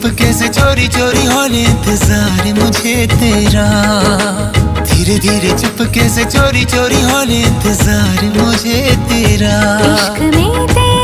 चुपके से चोरी चोरी होने इंतजार मुझे तेरा। धीरे धीरे चुपके से चोरी चोरी होने इंतजार मुझे तेरा। इश्क में तेरा